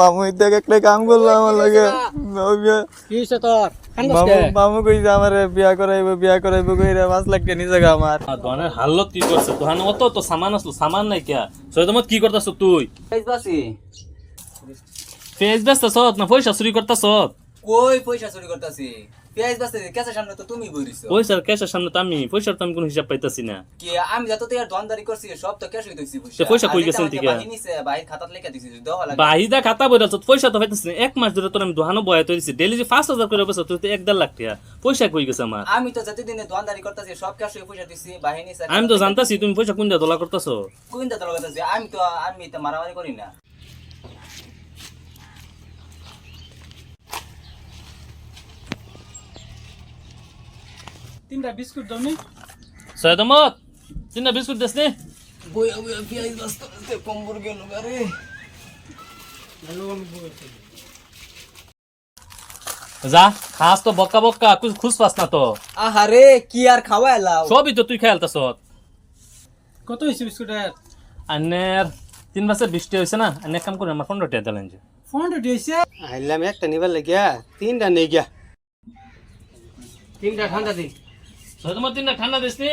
মামু দেখ একটা কাম করলো আমার লাগে কি হইছে তোর মামু কইছে আমারে বিয়া করাইবো কইরা 5 লাখ টাকা নিছে গা আমার। দোকানের হালত কি করছে? দোকানে অত তো সামান আসলো, সামান নাই কিয়া? সৈয়দমত কি করতেছ তুই? পেঁয়াজ বেচতেছ না পয়সা চুরি করতেছ? কই পয়সা চুরি করতাছি? পেঁয়াজ বাস্তে কেসের সামনে তো তুমি বইরিছো। পয়সার ক্যাশের সামনে তো আমি পয়সার তো আমি কোনো হিসাব পাইতাছি না। কি আমি যত তো আর দোকানদারি করছি সব তো ক্যাশ হইতাছি সে পয়সা কই গেছেন থেকে? বাহিনীছে বাহির খাতাত লেখা দিছি দেওয়া লাগে। বাহিদা খাতা বইরাছ পয়সা তো পাইতাছি না। এক মাস ধরে তোর আমি দোকানও বয়া তৈরিছি, ডেইলি যে 5000 করে বসে তুই তো 1.5 লাখ টাকা পয়সা কই গেছে আমার? আমি তো যত দিনে দোকানদারি করতাছি সব ক্যাশ হয়ে পয়সা দিছি বাহিনী স্যার। আমি তো জানতাছি তুমি পয়সা কোন দিয়া দলা করতেছ। কোনটা তো লাগাতাছি আমি তো মারামারি করি না। তিনটা বিস্কুট দাও নি সৈয়দমত তিনটা বিস্কুট দেস নি। বই পেঁয়াজ বাস্তে কম্বর গেল আরে। যা খাস তো বক্কা বক্কা কুছ খুশ পাস না তো। আহারে কি আর খাওয়া এলাও? সবই তো তুই খেয়ালতাছ। কত হইছে বিস্কুটের? আন্নের 3 মাসের 20 টাকা হইছে না? আন্নে এক কাম করে আমার 15 টাকা দিলেন যে। ফোন হইছে আইলাম একটা নিবার লাগিয়া তিনটা নেই গিয়া তিনটা ঠান্ডা দি সৈয়দমত তিনটা ঠান্ডা দিস নি।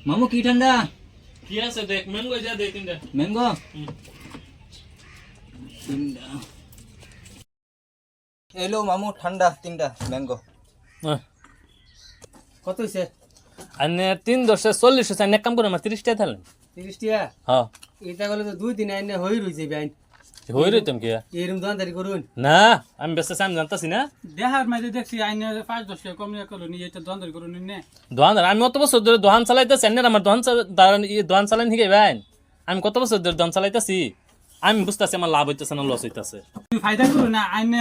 মামু কি ঠান্ডা? কি আছে দেখ ম্যাঙ্গো যা দে তিনটা। ম্যাঙ্গো হুম। তিনটা এলো মামু ঠান্ডা তিনটা ম্যাঙ্গো। কত হইছে? আন্নে 3 10 40 হইছে। আন্নে এক কাম করে আমার 30 টাকা দিলেন। 30 টাকা হ্যাঁ এটা গলে তো দুই দিন আইনে হই রইছে বাইন হই রইতাম কি? এরম দোকানদারি করুন না আমি ব্যস্ত আমি জানতাছি না। দেহার মাঝে দেখছি আইনে 5-10 টাকা কম নিয়ে করলো নি এটা দোকানদারি করুন নে দোকান আমি অত বছর ধরে দোকান চালাইতেছি। আন্নের আমার দোকান চালান শিখে ভাই। আমি কত বছর ধরে দোকান চালাইতেছি। আমি বুঝতেছি আমার লাভ হইতেছে না লস হইতেছে। তুই ফায়দা করু না আইনে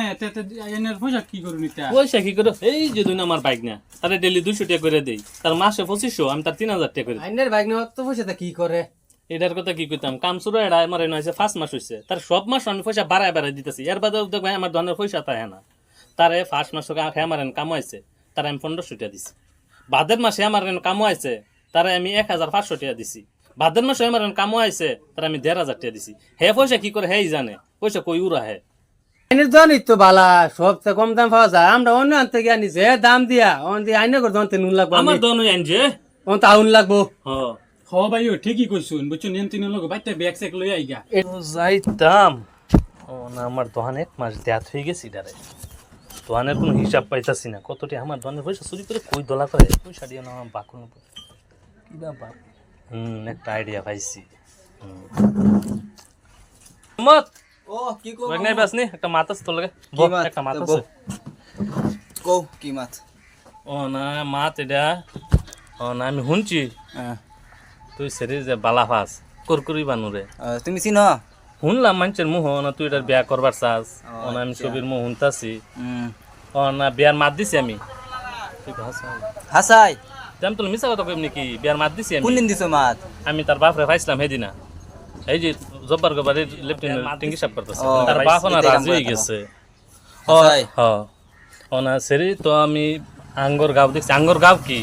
আইনের পয়সা কি করুন এটা? পয়সা কি করে? এই যে দুই আমার বাইক না তারে ডেলি 200 টাকা করে দেই, তার মাসে 2500, আমি তার 3000 টাকা করে দিই। আইনের বাইক না তো পয়সাটা কি করে? এটার কথা কি কইতাম? কাম শুরু এটা আমার এনে হয়েছে 5 মাস হইছে, তার সব মাস আমি পয়সা বাড়ায় দিতেছি। এর বাদে দেখ ভাই আমার ধরনের পয়সা তাই না। তারে 5 মাস খেয়ে আমার এনে কামাইছে, তারে আমি 1500 টাকা দিছি। বাদের মাসে আমার এনে কামাইছে, তারে আমি 1500 টাকা দিছি। বাদের মাসে আমার এনে কামাইছে, তারে আমি 1500 টাকা দিছি। হে পয়সা কি করে হেই জানে, পয়সা কই উড়া হে। আইনের দোকানই তো বালা সবচেয়ে কম দাম পাওয়া যায়। আমরা অন্য আনতে গিয়ে আনি যে দাম দিয়া অন দিয়ে আইনে করে দোকানতে নুন লাগবো আমার দনই আনছে। অন তা আউন লাগবো। হ্যাঁ হ ভাই ও ঠিকই কইছুন বুঝছুন এন তিন লোক বাইতে ব্যাগ সেক লই আইগা যাইতাম। ও না আমার দোকানে 1 মাস দেয়াত হয়ে গেছি ডারে। দোকানের কোনো হিসাব পাইতাছি না। কতটি আমার দোকানের পয়সা চুরি করে কই দলা করে পয়সা দিয়ে না আমার বাকুন কি ব্যাপার। একটা আইডিয়া পাইছি। মত ও কি কো নাই বাসনি একটা মাছ তো লাগে একটা মাছ আছে। কো কি মাছ? ও না মাছ এটা। ও না আমি শুনছি তুই সেরি যে বালা ফাস কুরকুরি বানুরে তুমি চিনো? শুনলাম মানুষের মুহ না তুই এটার বিয়া করবার চাস। ও না আমি ছবির মুহ শুনতাছি। ও না বিয়ার মাত দিছি আমি। হাসাই তেম তো মিছা কথা কইম নাকি? বিয়ার মাত দিছি আমি। কোনদিন দিছো মাছ? আমি তার বাপরে পাইছিলাম সেদিনা। এই যে জব্বার গোবারে লেফটেন্যান্ট টিঙ্গি সাহেব করতেছে, তার বাপ না রাজি হয়ে গেছে। ও না সেরি তো আমি আঙ্গর গাঁও দেখছি। আঙ্গর গাঁও কি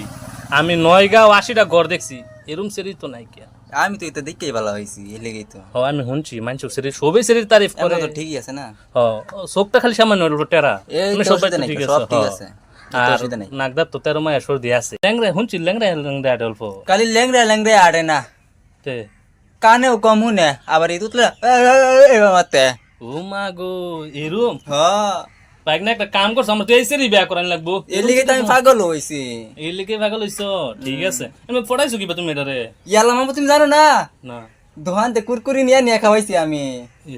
আমি 9 গাঁও 80টা ঘর দেখছি, এরম সেরি তো নাই কিয়া। আমি তো এটা দেখতেই ভালো হইছি এই লেগেই তো। আমি শুনছি মানুষ সেরি সবে সেরির তারিফ করে। তো ঠিকই আছে না? চোখটা খালি সামান্য টেরা। এই তো অসুবিধা নাই, সব ঠিক আছে। আর নাগদার তো 13 মাস সর্দি আছে। ল্যাংড়া শুনছি ল্যাংড়া অল্প কালি ল্যাংড়া আড়ে না তে কানেও কম হুনে আবার এই তুতলা মাতে। ও মা গো এরম হ্যাঁ বাইক না একটা কাম করছ আমরা তো এই সেরি বিয়া করান লাগবো। এর লিগে তো আমি পাগল হইছি। এই লিগে পাগল হইছ? ঠিক আছে আমি পড়াইছো কিবা তুমি এটারে? ইয়ালা মামু তুমি জানো না? না দোহানতে কুরকুরি নিয়ে খাওয়াইছি আমি,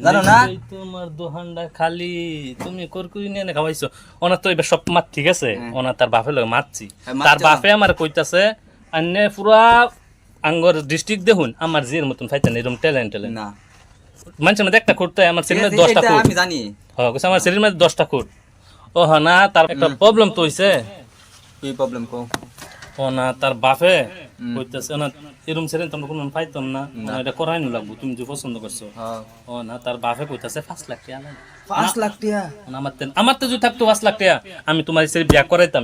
জানো না? তোমার দোহানটা খালি তুমি কুরকুরি নিয়ে খাওয়াইছো। ওনার তো এবার সব মাত ঠিক আছে। ওনার তার বাপে লগে মারছি, তার বাপে আমার কইতাছে আন্নে পুরা আঙ্গর ডিস্ট্রিক্ট দেখুন আমার জির মতন ফাইতেন এরকম ট্যালেন্ট না মানুষের মধ্যে একটা করতে আমার শরীরের মধ্যে 10টা ফুট আমি জানি। হ্যাঁ আমার শরীরের মধ্যে 10টা ফুট। ও হ্যাঁ না তার একটা প্রবলেম তো হইছে। কি প্রবলেম কো? ও না তার বাপে কইতাছে না এরকম ছেড়ে তোমরা কোনো পাইতাম না, এটা করাই নি লাগবো তুমি যে পছন্দ করছো। ও না তার বাপে কইতাছে 5 লাখ টাকা লাগে। 5 লাখ টাকা? আমার তো যদি থাকতো 5 লাখ টাকা আমি তোমার ছেড়ে বিয়া করাইতাম।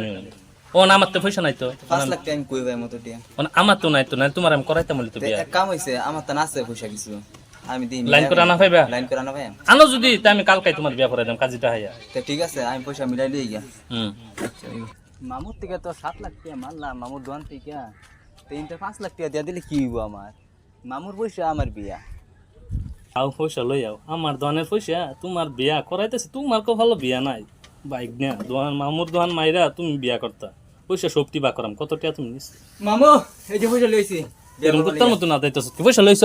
ও না আমার তো পয়সা নাই তো। 5 লাখ টাকা আমি কই ভাই মতো টাকা আমার তো নাই তো না তোমার আমি করাইতাম বলি তো বিয়া। এক কাম হইছে আমার তো নাছে পয়সা কিছু। আমি দিই লাইন করে আনা পাইবা লাইন করে আনা ভাই আনো যদি তা আমি কালকে তোমার বিয়া করে দাম কাজীটা হাইয়া তো ঠিক আছে আমি পয়সা মিলাই দিয়ে গিয়া হুম মামুর থেকে তো 7 লাখ টাকা মারলাম মামুর দোকান থেকে 5 লাখ টাকা দিয়া দিলে কি হইব আমার মামুর পয়সা আমার বিয়া আও পয়সা লই আও আমার দোকানের পয়সা তোমার বিয়া করাইতেছে তোমার কো ভালো বিয়া নাই বাইক না দোকান মামুর দোকান মাইরা তুমি বিয়া করতা পয়সা সবটি বা করাম কত টাকা তুমি নিছ মামু এই যে পয়সা লইছি এরকম করতার মতো না দিতেছ কি পয়সা লইছ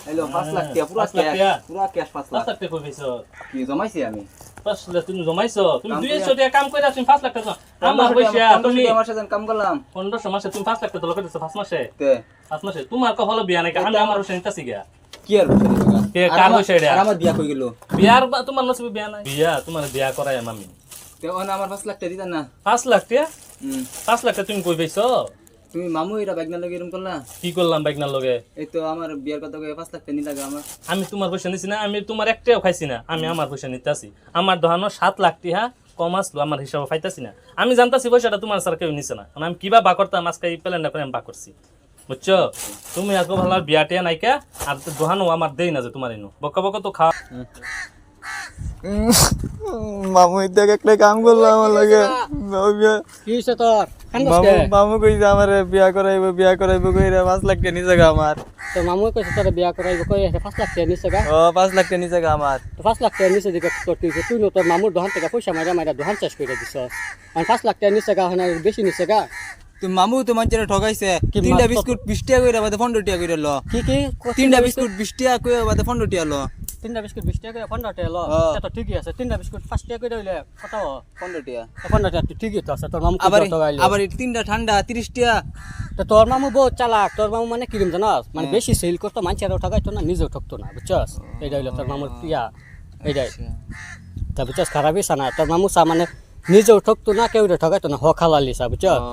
হ্যালো 5 লাখ টাকা পুরা 5 লাখ টাকা। ক্যাশ পুরা ক্যাশ 5 লাখ 5 লাখ টাকা কই পাইছো কি জমাইছি আমি 5 লাখ তুমি জমাইছো তুমি 200 টাকা কাম কইরা তুমি 5 লাখ টাকা আমার পয়সা তুমি আমার সাথে কাম করলাম 1500 মাসে তুমি 5 লাখ টাকা দল কইতেছো 5 মাসে তে 5 মাসে তোমার কো ভালো বিয়া নাই আমি আমার পয়সা নিতাছি গা কি আর পয়সা দিবা কে কার পয়সা এটা আর আমার বিয়া কই গেল বিয়ার তোমার নসিবে বিয়া নাই বিয়া তোমার বিয়া করাই আমি তে ওনা আমার 5 লাখ টাকা দিতা না 5 লাখ টাকা হুম 5 লাখ টাকা তুমি কই পাইছো তুমি মামু এরা ব্যাগনা লগে এরকম করলা কি করলাম বাইক না লগে এই তো আমার বিয়ার কথা কই 5 লাখ টাকা নি লাগে আমার আমি তোমার পয়সা নিছি না আমি তোমার একটাও খাইছি না আমি আমার পয়সা নিতেছি আমার দোকানো 7 লাখ টাকা কম আসলো আমার হিসাবে পাইতাছি না আমি জানতাছি পয়সাটা তোমার স্যার কেউ নিছে না কারণ আমি কিবা বা করতাম আজকে এই প্ল্যানটা করে আমি বা করছি বুঝছো তুমি আজকে ভালো আর বিয়াটিয়া নাইকা আর দোকানও আমার দেই না যে তোমার এনো বকা বকা তো খাওয়া মামু দেখ একটা কাম করলাম আমার লাগে কি হইছে তোর মামু কইছে আমার বিয়া করাইবো কইরা 5 লাখ টাকা নিছে গা আমার তো মামু কইছে তোর বিয়া করাইব কই 5 লাখ টাকা নিছে গা ও 5 লাখ টাকা নিছে গা আমার তো 5 লাখ টাকা নিছে দিকে তোর তুই তোর মামুর দোকান থেকে পয়সা মাইরা দোকান চাষ করে দিছ আর 5 লাখ টাকা নিছে গা হনা বেশি নিছে গা তুই মামু তো মানুষের ঠগাইছে তিনটা বিস্কুট 20 টাকা কইরা বাদে 15 টাকা কইরা ল কি তিনটা বিস্কুট 20 টাকা কইরা বাদে 15 টাকা ল তিনটা বিস্কুট 20 টাকা 15 টাকা ল তো ঠিকই আছে তিনটা বিস্কুট 5 টাকা কইরা হইলে কত 15 টাকা 15 টাকা তুই ঠিকই তো আছে তোর মামু আবার কত গাইলো আবার তিনটা ঠান্ডা 30 টাকা তো তোর মামু বহুত চালাক তোর মামু মানে কিরম জানাস মানে বেশি সেল করতো মানুষেরও ঠগাইতো না নিজেও ঠকতো না বুঝছস এইটা হইলো তোর মামুর ইয়া এইটাই তা বুঝছস খারাপই সানা তোর মামু সা মানে নিজেও ঠকতো না কেউ ঠগাইতো না হখালালি সা বুঝছস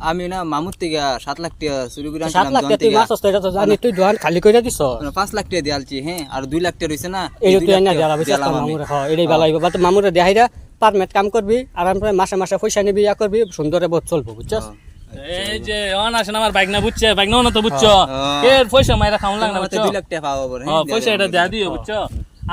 আমি না মামুর থেকে 7 লাখ টাকা চুরি করে 7 লাখ টাকা তুই মাসস তো এটা তো জানি তুই দোকান খালি করে দিছ 5 লাখ টাকা দিয়ালছি হ্যাঁ আর 2 লাখ টাকা রইছে না এই তুই এনে দেলা বুঝছস তোর মামুর হ এটাই ভালো হইব বাট মামুরে দেখাইরা পারমেট কাম করবি আরাম করে মাসে মাসে পয়সা নিবি ইয়া করবি সুন্দরে বহুত চলবো বুঝছস এই যে অন আসেন আমার বাইক না বুঝছে বাইক না তো বুঝছো কে পয়সা মাইরা খাওন লাগ না বুঝছো 2 লাখ টাকা পাবো বড় হ্যাঁ পয়সা এটা দেয়া দিও বুঝছো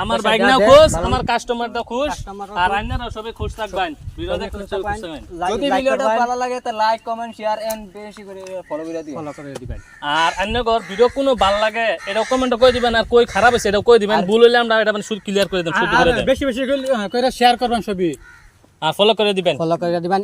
আমার বাইক না খুশ আমার কাস্টমার দা খুশ আর আইনারা সবাই খুশ থাকবেন ভিডিও দেখতে চল খুশ থাকবেন যদি ভিডিওটা ভালো লাগে তো লাইক কমেন্ট শেয়ার এন্ড বেশি করে ফলো করে দিও ফলো করে দিবেন আর অন্য ঘর ভিডিও কোনো ভাল লাগে এটা কমেন্ট কই দিবেন আর কই খারাপ হইছে এটা কই দিবেন ভুল হইলে আমরা এটা মানে শুধু ক্লিয়ার করে দেব শুধু করে দেব বেশি বেশি করে শেয়ার করবেন সবই আর ফলো করে দিবেন ফলো করে দিবেন